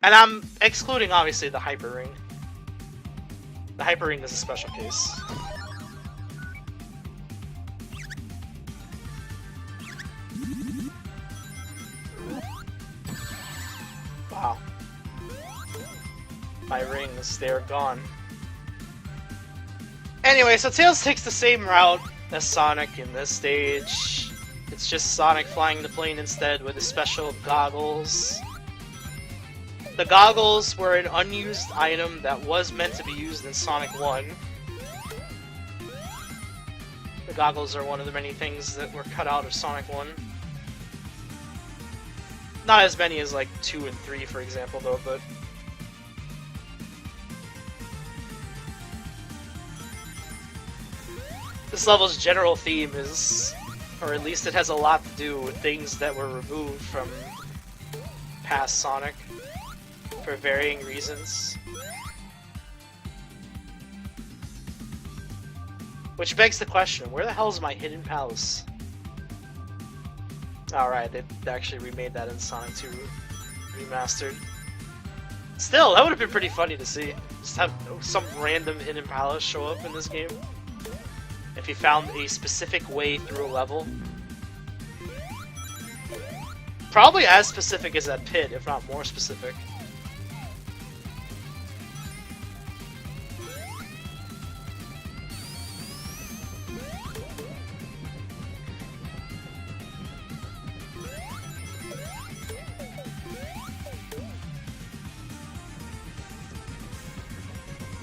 And I'm excluding, obviously, the Hyper Ring. The Hyper Ring is a special case. Wow. My rings, they're gone. Anyway, so Tails takes the same route as Sonic in this stage. It's just Sonic flying the plane instead with his special goggles. The goggles were an unused item that was meant to be used in Sonic 1. The goggles are one of the many things that were cut out of Sonic 1. Not as many as like 2 and 3, for example, though, but... This level's general theme is, or at least it has a lot to do with things that were removed from past Sonic for varying reasons. Which begs the question, where the hell is my hidden palace? Alright, they actually remade that in Sonic 2 Remastered. Still, that would have been pretty funny to see. Just have some random hidden palace show up in this game. If you found a specific way through a level. Probably as specific as that pit, if not more specific.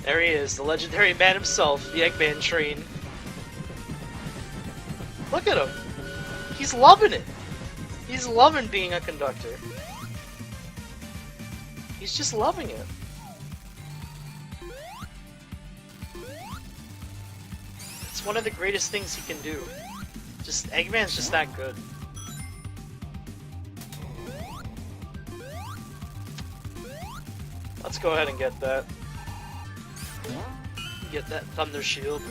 There he is, the legendary man himself, the Eggman train. Look at him! He's loving it! He's loving being a conductor. He's just loving it. It's one of the greatest things he can do. Just, Eggman's just that good. Let's go ahead and get that. Get that Thunder Shield.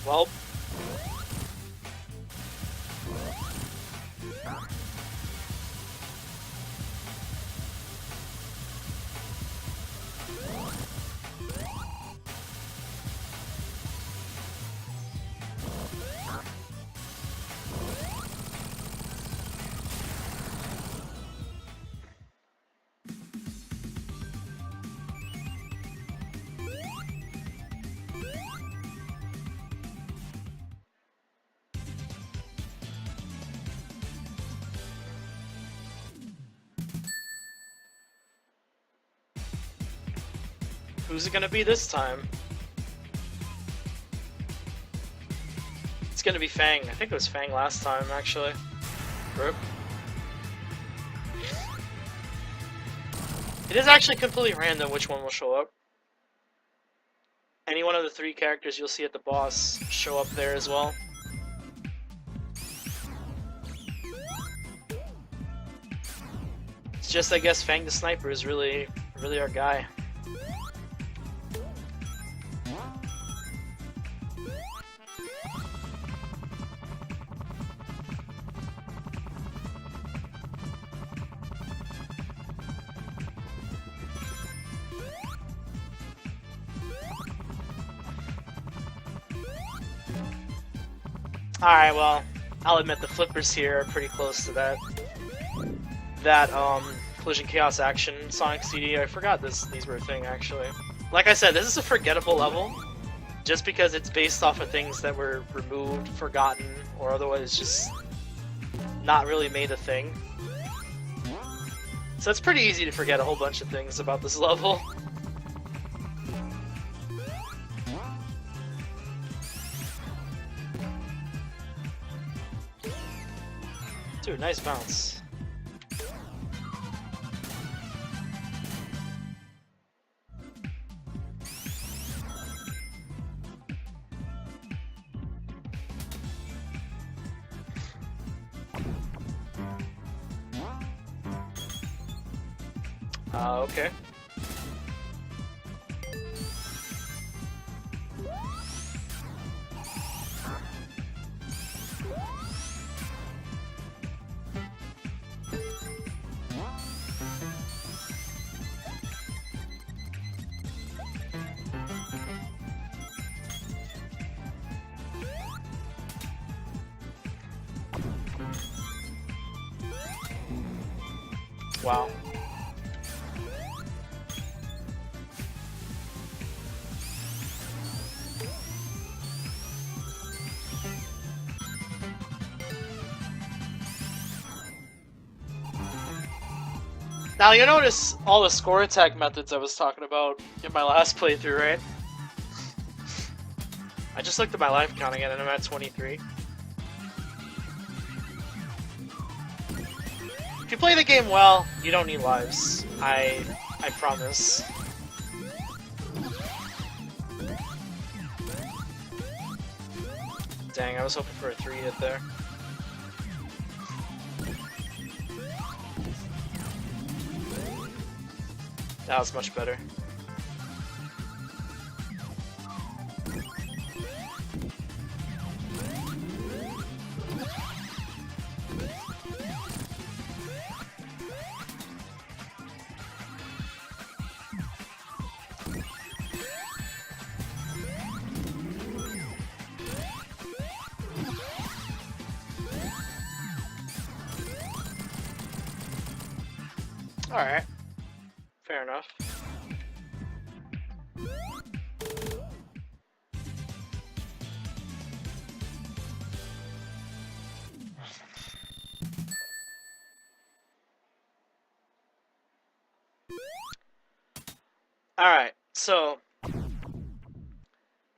Well. Who's it gonna be this time? It's gonna be Fang. I think it was Fang last time, actually. Rip. It is actually completely random which one will show up. Any one of the 3 characters you'll see at the boss show up there as well. It's just, I guess, Fang the Sniper is really our guy. Alright, well, I'll admit the flippers here are pretty close to that Collision Chaos Action Sonic CD. I forgot these were a thing, actually. Like I said, this is a forgettable level, just because it's based off of things that were removed, forgotten, or otherwise just not really made a thing. So it's pretty easy to forget a whole bunch of things about this level. Dude, nice bounce. Okay. Wow. Now you notice all the score attack methods I was talking about in my last playthrough, right? I just looked at my life count again and I'm at 23. If you play the game well, you don't need lives. I promise. Dang, I was hoping for a 3 hit there. That was much better. Alright. Fair enough. Alright, so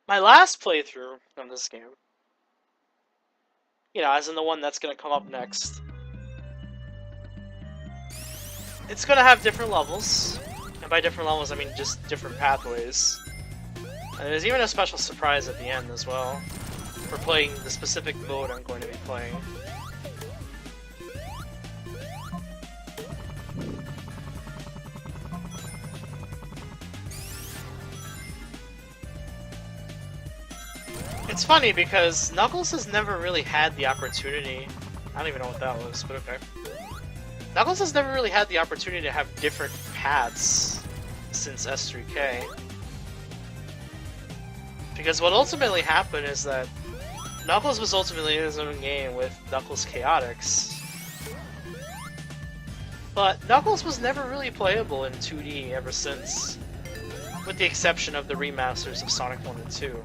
my last playthrough of this game, you know, as in the one that's gonna come up next, it's gonna have different levels, and by different levels I mean just different pathways. And there's even a special surprise at the end as well, for playing the specific mode I'm going to be playing. It's funny because Knuckles has never really had the opportunity. I don't even know what that was, but okay. Knuckles has never really had the opportunity to have different paths since S3K. Because what ultimately happened is that Knuckles was ultimately in his own game with Knuckles Chaotix. But Knuckles was never really playable in 2D ever since, with the exception of the remasters of Sonic 1 and 2.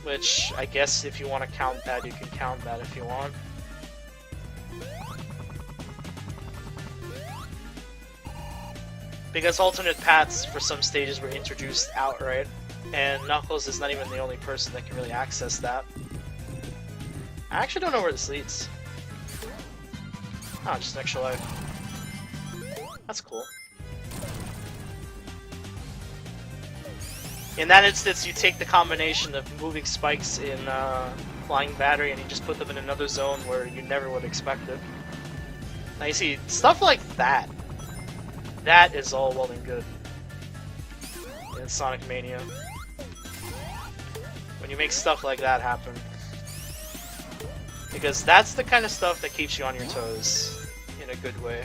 Which, I guess if you want to count that, you can count that if you want. Because alternate paths for some stages were introduced outright, and Knuckles is not even the only person that can really access that. I actually don't know where this leads. Oh, just an extra life. That's cool. In that instance, you take the combination of moving spikes in Flying Battery and you just put them in another zone where you never would expect it. Now you see, stuff like that, that is all well and good in Sonic Mania. When you make stuff like that happen. Because that's the kind of stuff that keeps you on your toes in a good way.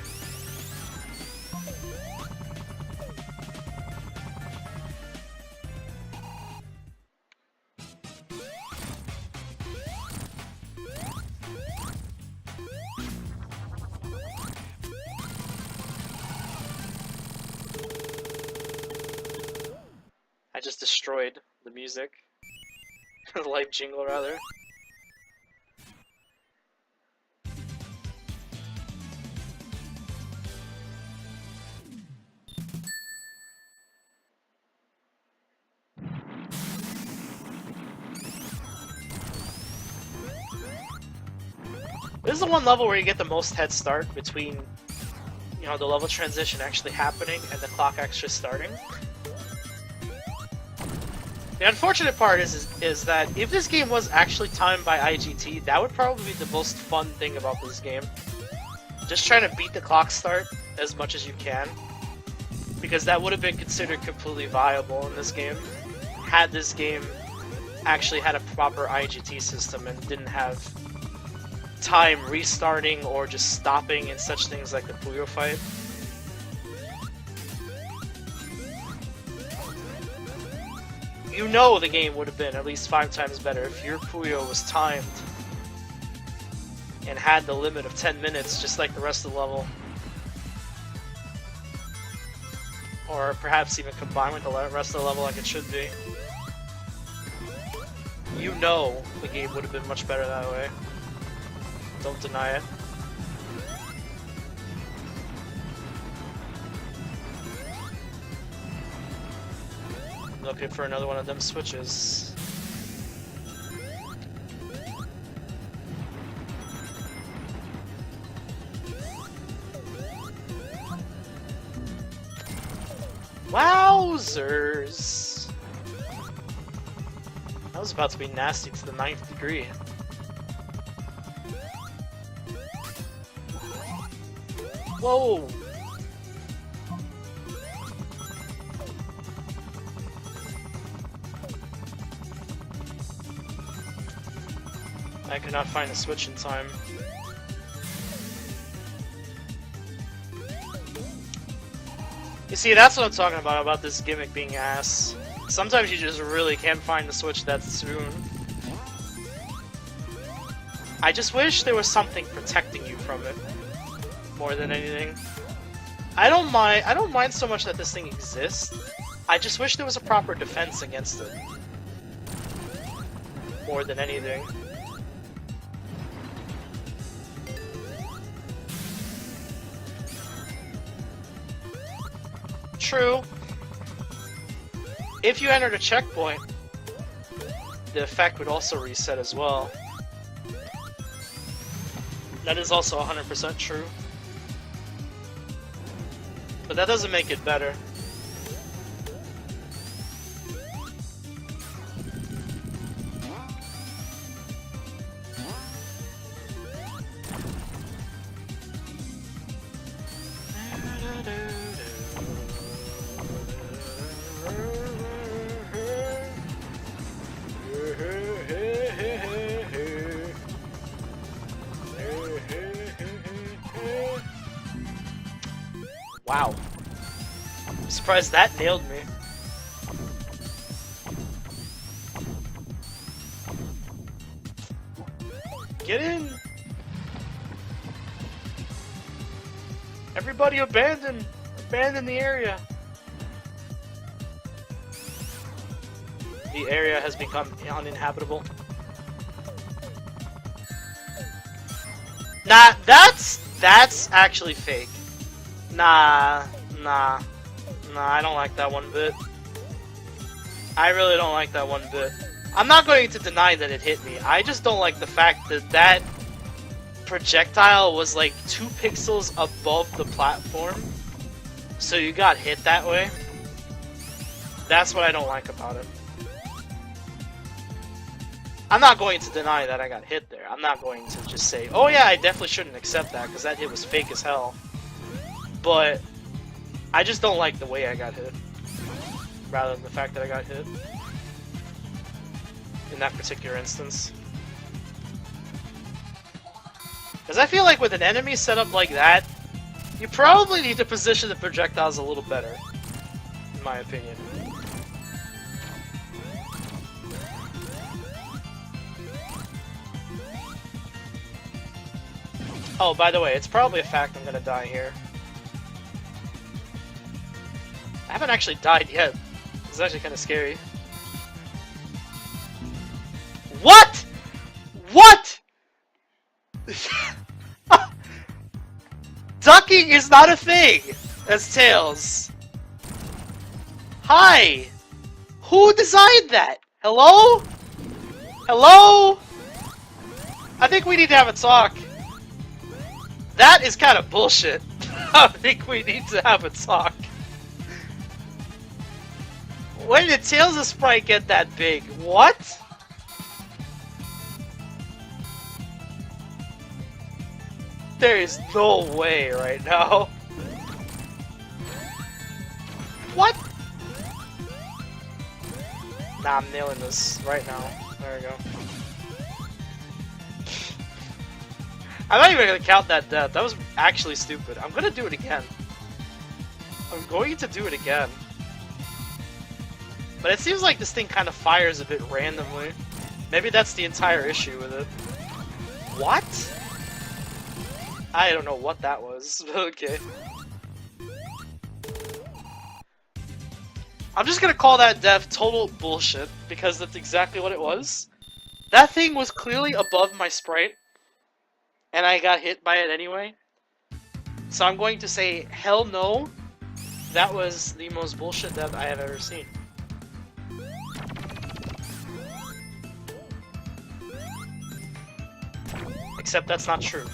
I just destroyed the music. The live jingle, rather. This is the one level where you get the most head start between, you know, the level transition actually happening and the clock actually starting. The unfortunate part is that if this game was actually timed by IGT, that would probably be the most fun thing about this game. Just trying to beat the clock start as much as you can, because that would have been considered completely viable in this game, had this game actually had a proper IGT system and didn't have time restarting or just stopping in such things like the Puyo fight. You know the game would have been at least 5 times better if your Puyo was timed and had the limit of 10 minutes just like the rest of the level. Or perhaps even combined with the rest of the level like it should be. You know the game would have been much better that way. Don't deny it. Looking for another one of them switches. Wowzers! That was about to be nasty to the 9th degree. Whoa! I could not find a switch in time. You see, that's what I'm talking about this gimmick being ass. Sometimes you just really can't find the switch that soon. I just wish there was something protecting you from it, more than anything. I don't mind so much that this thing exists. I just wish there was a proper defense against it, more than anything. True. If you entered a checkpoint, the effect would also reset as well. That is also 100% true. But that doesn't make it better. Wow. I'm surprised that nailed me. Get in! Everybody abandon! Abandon the area! The area has become uninhabitable. Nah, that's actually fake. Nah, I don't like that one bit. I really don't like that one bit. I'm not going to deny that it hit me. I just don't like the fact that that projectile was like 2 pixels above the platform. So you got hit that way. That's what I don't like about it. I'm not going to deny that I got hit there. I'm not going to just say, oh yeah, I definitely shouldn't accept that because that hit was fake as hell. But I just don't like the way I got hit, rather than the fact that I got hit in that particular instance. Because I feel like with an enemy set up like that, you probably need to position the projectiles a little better, in my opinion. Oh, by the way, it's probably a fact I'm gonna die here. I haven't actually died yet. It's actually kind of scary. What? What? Ducking is not a thing as Tails. Hi. Who designed that? Hello? Hello? I think we need to have a talk. That is kind of bullshit. I think we need to have a talk. When did Tails' sprite get that big? What? There is no way right now. What? Nah, I'm nailing this right now. There we go. I'm not even gonna count that death. That was actually stupid. I'm gonna do it again. I'm going to do it again. But it seems like this thing kind of fires a bit randomly. Maybe that's the entire issue with it. What? I don't know what that was. Okay. I'm just gonna call that death total bullshit, because that's exactly what it was. That thing was clearly above my sprite, and I got hit by it anyway. So I'm going to say, hell no, that was the most bullshit death I have ever seen. Except that's not true,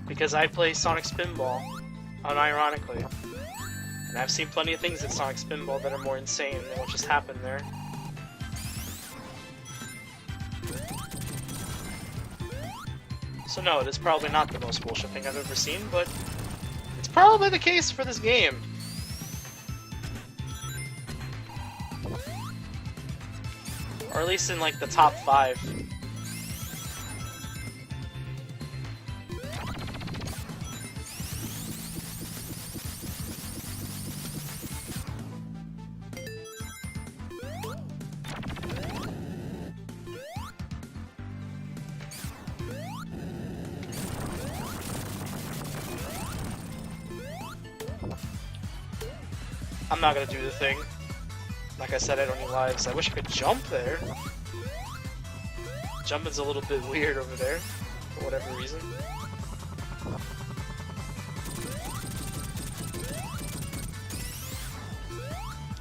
because I play Sonic Spinball, unironically. And I've seen plenty of things in Sonic Spinball that are more insane than what just happened there. So no, it is probably not the most bullshit thing I've ever seen, but it's probably the case for this game. Or at least in like the top 5. I'm not gonna do the thing. Like I said, I don't need lives. I wish I could jump there. Jumping's a little bit weird over there, for whatever reason.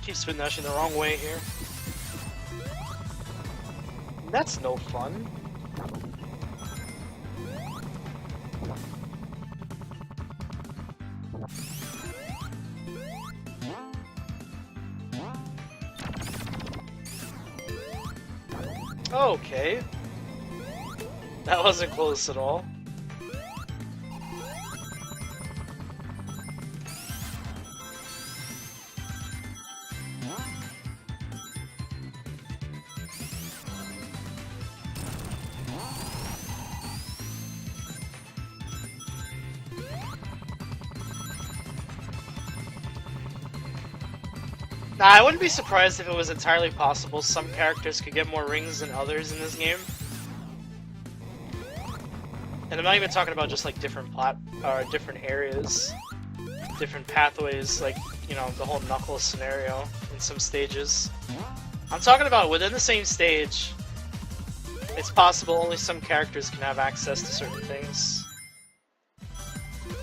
Keep spin dashing the wrong way here. That's no fun. Okay. That wasn't close at all. Nah, I wouldn't be surprised if it was entirely possible some characters could get more rings than others in this game. And I'm not even talking about just like different different areas, different pathways, like, you know, the whole Knuckles scenario in some stages. I'm talking about within the same stage, it's possible only some characters can have access to certain things.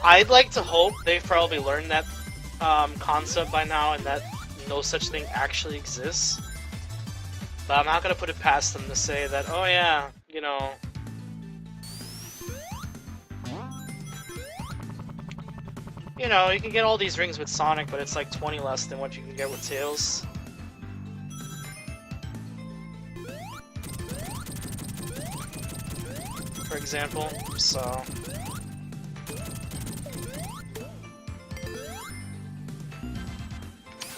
I'd like to hope they've probably learned that concept by now, and that no such thing actually exists. But I'm not gonna put it past them to say that, oh yeah, you know, you can get all these rings with Sonic, but it's like 20 less than what you can get with Tails. For example, so...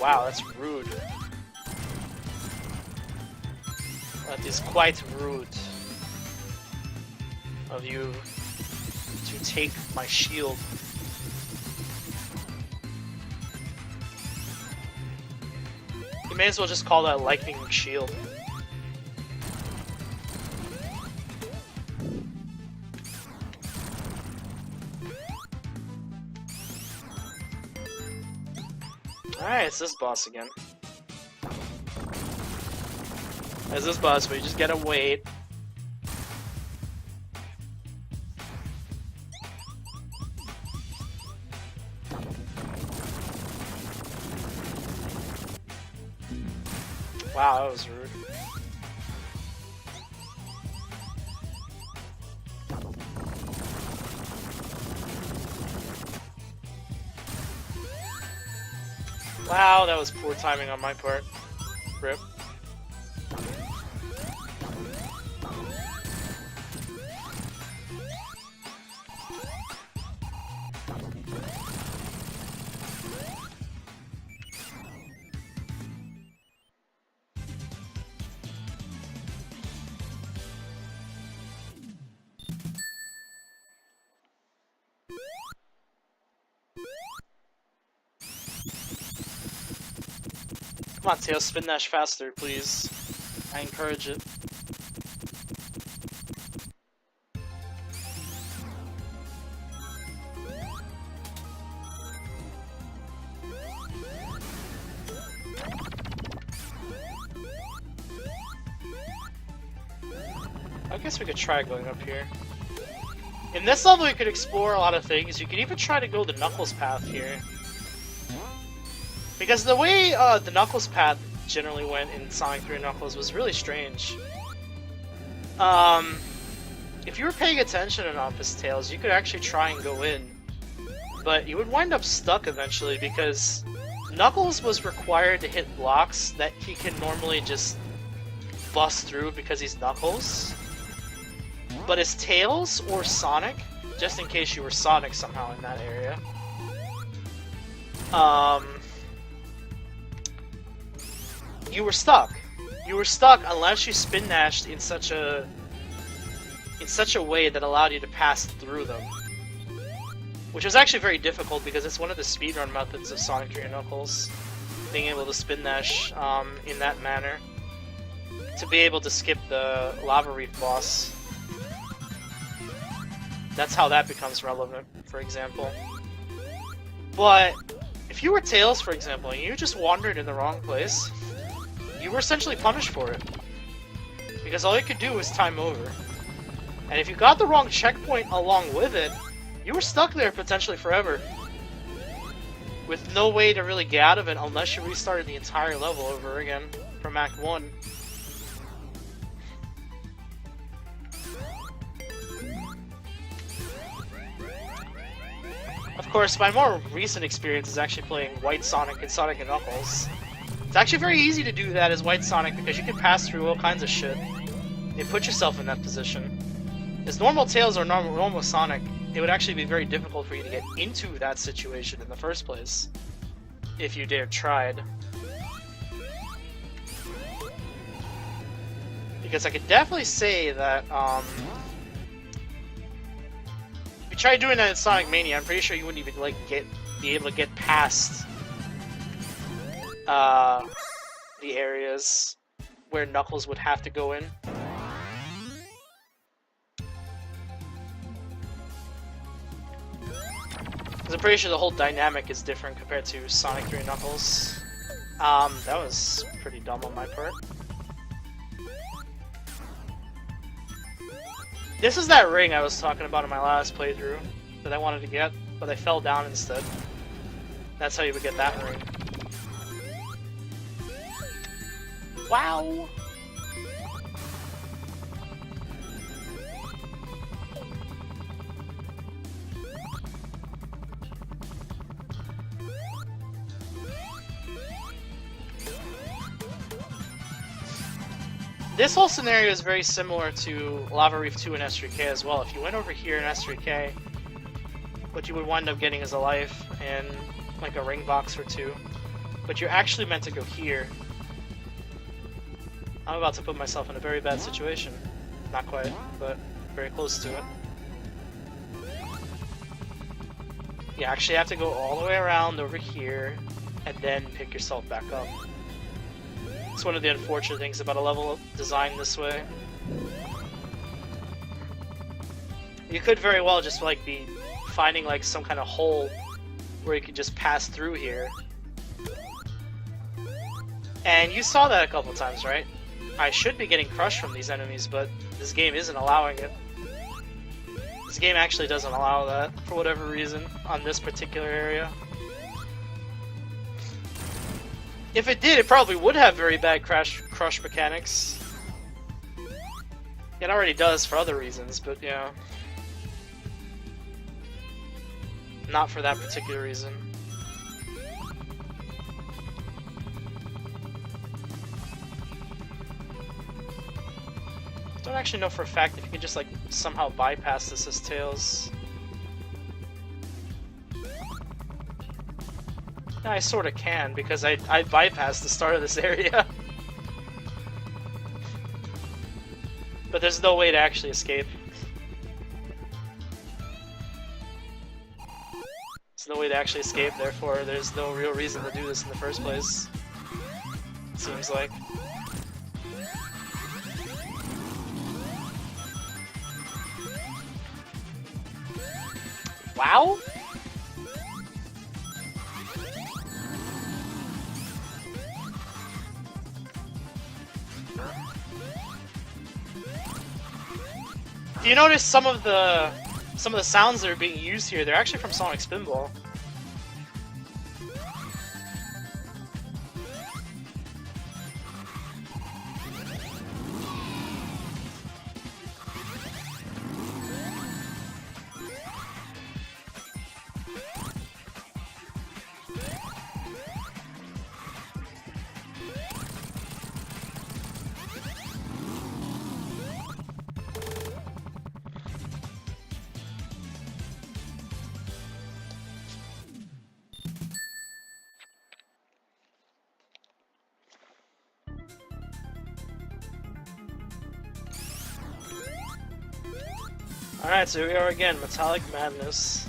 Wow, that's rude. That is quite rude of you to take my shield. You may as well just call that Lightning Shield. Alright, it's this boss again. It's this boss, but you just gotta wait. Wow, that was rude. Wow, that was poor timing on my part. Rip. Come on, Tails, spin dash faster, please. I encourage it. I guess we could try going up here. In this level, you could explore a lot of things. You could even try to go the Knuckles path here. Because the way the Knuckles path generally went in Sonic 3 Knuckles was really strange. If you were paying attention enough as Tails, you could actually try and go in. But you would wind up stuck eventually because Knuckles was required to hit blocks that he can normally just bust through because he's Knuckles. But as Tails or Sonic, just in case you were Sonic somehow in that area, you were stuck. You were stuck unless you spin dashed in such a way that allowed you to pass through them. Which was actually very difficult because it's one of the speedrun methods of Sonic 3 and Knuckles, being able to spin dash in that manner to be able to skip the Lava Reef boss. That's how that becomes relevant, for example. But if you were Tails, for example, and you just wandered in the wrong place, you were essentially punished for it. Because all you could do was time over. And if you got the wrong checkpoint along with it, you were stuck there potentially forever. With no way to really get out of it unless you restarted the entire level over again from Act 1. Of course, my more recent experience is actually playing White Sonic and Sonic and Knuckles. It's actually very easy to do that as White Sonic because you can pass through all kinds of shit and put yourself in that position. As normal Tails or normal Sonic, it would actually be very difficult for you to get into that situation in the first place, if you dared tried. Because I could definitely say that, if you tried doing that in Sonic Mania, I'm pretty sure you wouldn't even, like, be able to get past, the areas where Knuckles would have to go in. I'm pretty sure the whole dynamic is different compared to Sonic 3 Knuckles. That was pretty dumb on my part. This is that ring I was talking about in my last playthrough that I wanted to get, but I fell down instead. That's how you would get that ring. Wow! This whole scenario is very similar to Lava Reef 2 and S3K as well. If you went over here in S3K, what you would wind up getting is a life and like a ring box or two. But you're actually meant to go here. I'm about to put myself in a very bad situation. Not quite, but very close to it. You actually have to go all the way around over here and then pick yourself back up. It's one of the unfortunate things about a level designed this way. You could very well just like be finding like some kind of hole where you could just pass through here. And you saw that a couple times, right? I should be getting crushed from these enemies, but this game isn't allowing it. This game actually doesn't allow that, for whatever reason, on this particular area. If it did, it probably would have very bad crush mechanics. It already does for other reasons, but yeah. Not for that particular reason. I don't actually know for a fact if you can just like somehow bypass this as Tails. Yeah, I sorta can, because I bypassed the start of this area. But there's no way to actually escape. There's no way to actually escape, therefore there's no real reason to do this in the first place. seems like. Wow? Do you notice some of the sounds that are being used here? They're actually from Sonic Spinball. Alright, so here we are again, Metallic Madness.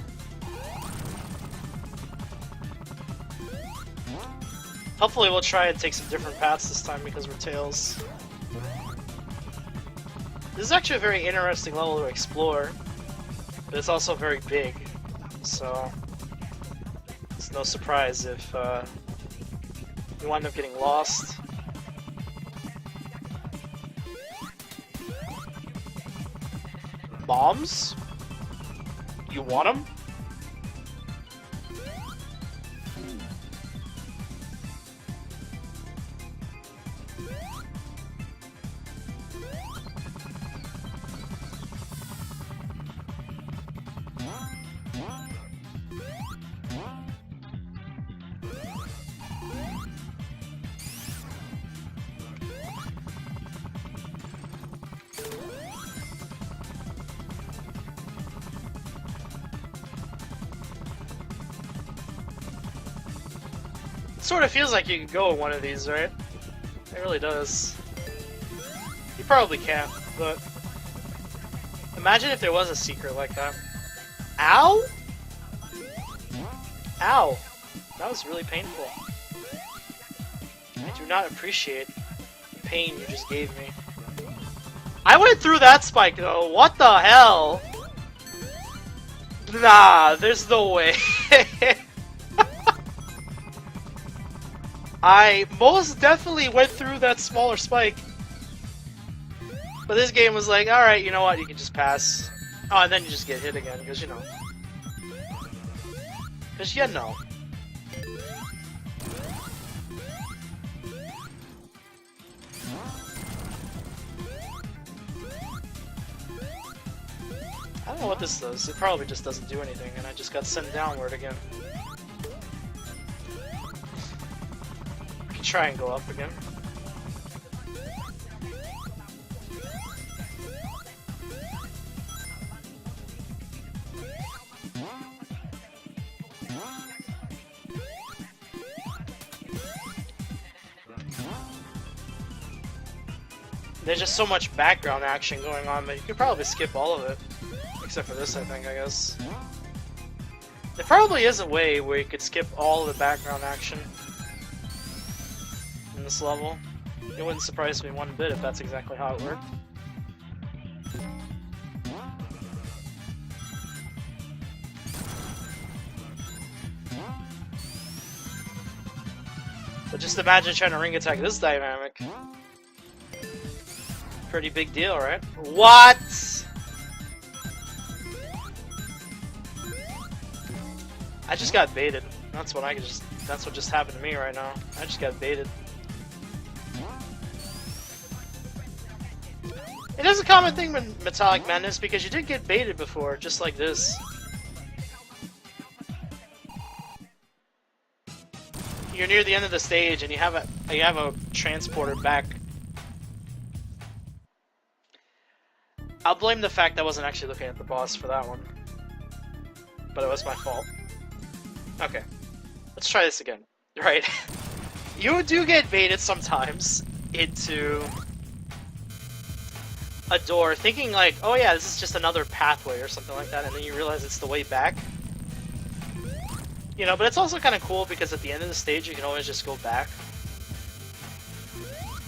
Hopefully we'll try and take some different paths this time because we're Tails. This is actually a very interesting level to explore, but it's also very big, so it's no surprise if you wind up getting lost. Bombs? You want them? Sort of feels like you could go in one of these, right? It really does. You probably can't, but imagine if there was a secret like that. Ow? Ow. That was really painful. I do not appreciate the pain you just gave me. I went through that spike though, what the hell? Nah, there's no way. I most definitely went through that smaller spike. But this game was like, alright, you know what, you can just pass. Oh, and then you just get hit again, because you know. Because you know. I don't know what this does. It probably just doesn't do anything, and I just got sent downward again. Try and go up again. There's just so much background action going on that you could probably skip all of it. Except for this, I think, I guess. There probably is a way where you could skip all of the background action in this level. It wouldn't surprise me one bit if that's exactly how it worked. But just imagine trying to ring attack this dynamic. Pretty big deal, right? What? I just got baited. That's what that's what just happened to me right now. I just got baited. It is a common thing with Metallic Madness because you did get baited before, just like this. You're near the end of the stage and you have a transporter back. I'll blame the fact I wasn't actually looking at the boss for that one. But it was my fault. Okay. Let's try this again. Right. You do get baited sometimes into a door thinking like, oh yeah, this is just another pathway or something like that, and then you realize it's the way back. You know, but it's also kind of cool because at the end of the stage you can always just go back.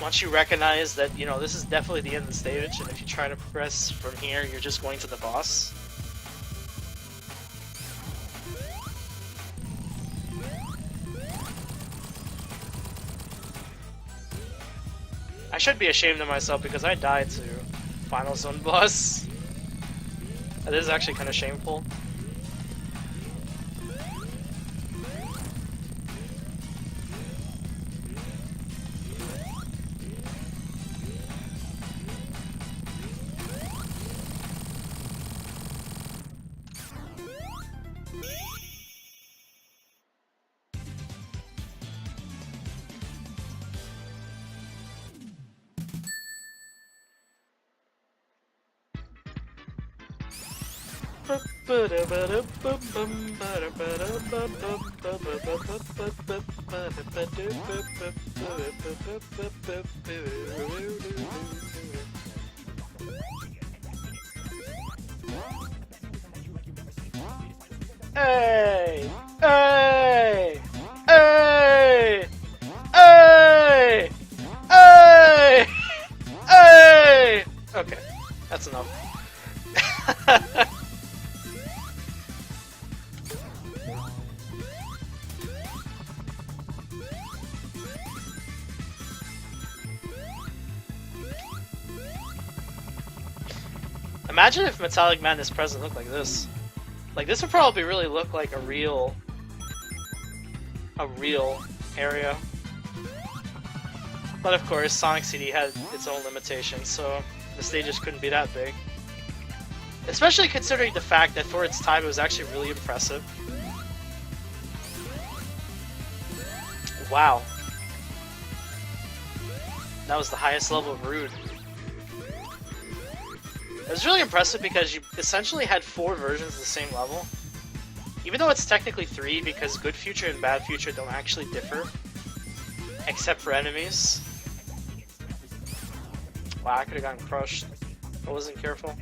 once you recognize that, you know, this is definitely the end of the stage, and if you try to progress from here, you're just going to the boss. I should be ashamed of myself because I died to Final Zone boss. That is actually kind of shameful. Hey! Hey! Hey! Hey! Hey! Hey! Okay, that's enough. Imagine if Metallic Madness Present looked like this. Like, this would probably really look like a real area. But of course, Sonic CD had its own limitations, so the stages couldn't be that big. Especially considering the fact that for its time it was actually really impressive. Wow. That was the highest level of Rude. It was really impressive because you essentially had 4 versions of the same level. Even though it's technically 3 because Good Future and Bad Future don't actually differ. Except for enemies. Wow, I could have gotten crushed. I wasn't careful.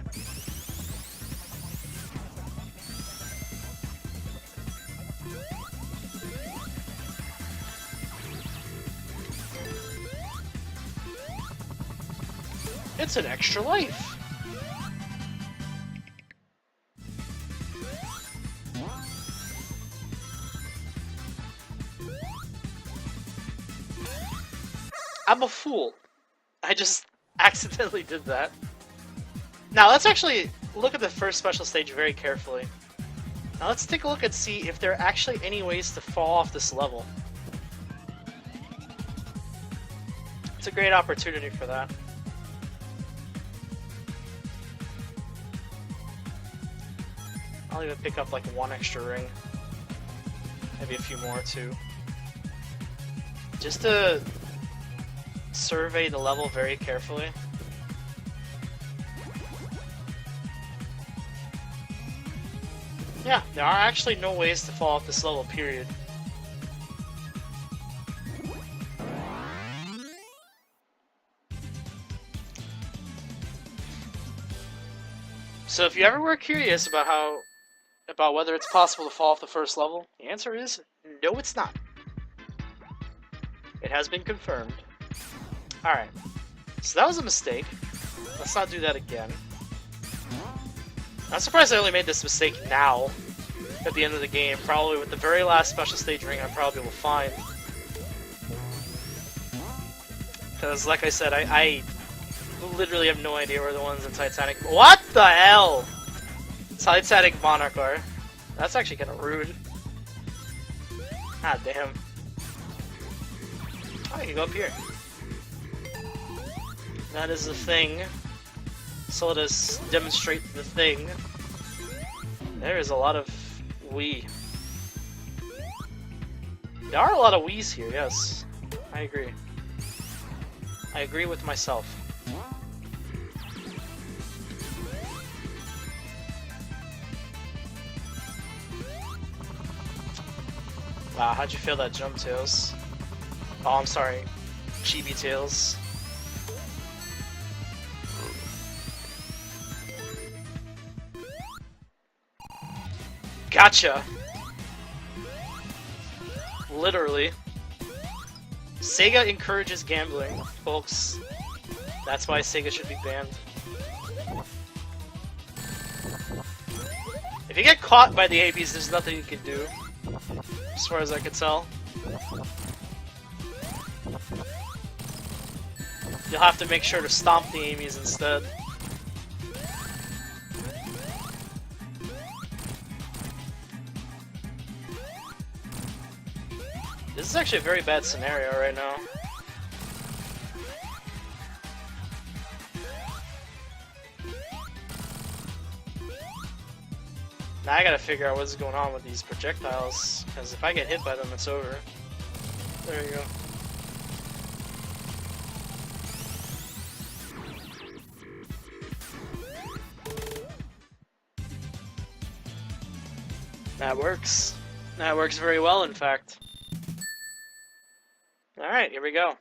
It's an extra life! I'm a fool. I just accidentally did that. Now let's actually look at the first special stage very carefully. Now let's take a look and see if there are actually any ways to fall off this level. It's a great opportunity for that. I'll even pick up like 1 extra ring. Maybe a few more too. Just to survey the level very carefully. Yeah, there are actually no ways to fall off this level, period. So if you ever were curious about whether it's possible to fall off the first level, the answer is no, it's not. It has been confirmed. Alright, so that was a mistake. Let's not do that again. I'm surprised I only made this mistake now, at the end of the game. Probably with the very last special stage ring I probably will find. Because, like I said, I literally have no idea where the ones in Titanic... What the hell?! Titanic Monarch are. That's actually kind of rude. Ah, damn. Oh, you can go up here. That is the thing. So let us demonstrate the thing. There is a lot of Wii. There are a lot of Wiis here, yes. I agree. I agree with myself. Wow, how'd you feel that jump, Tails? Oh, I'm sorry. Chibi Tails. Gotcha! Literally. Sega encourages gambling, folks. That's why Sega should be banned. If you get caught by the ABs, there's nothing you can do, as far as I can tell. You'll have to make sure to stomp the ABs instead. This is actually a very bad scenario right now. Now I gotta figure out what's going on with these projectiles, because if I get hit by them, it's over. There you go. That works. That works very well, in fact. Alright, here we go.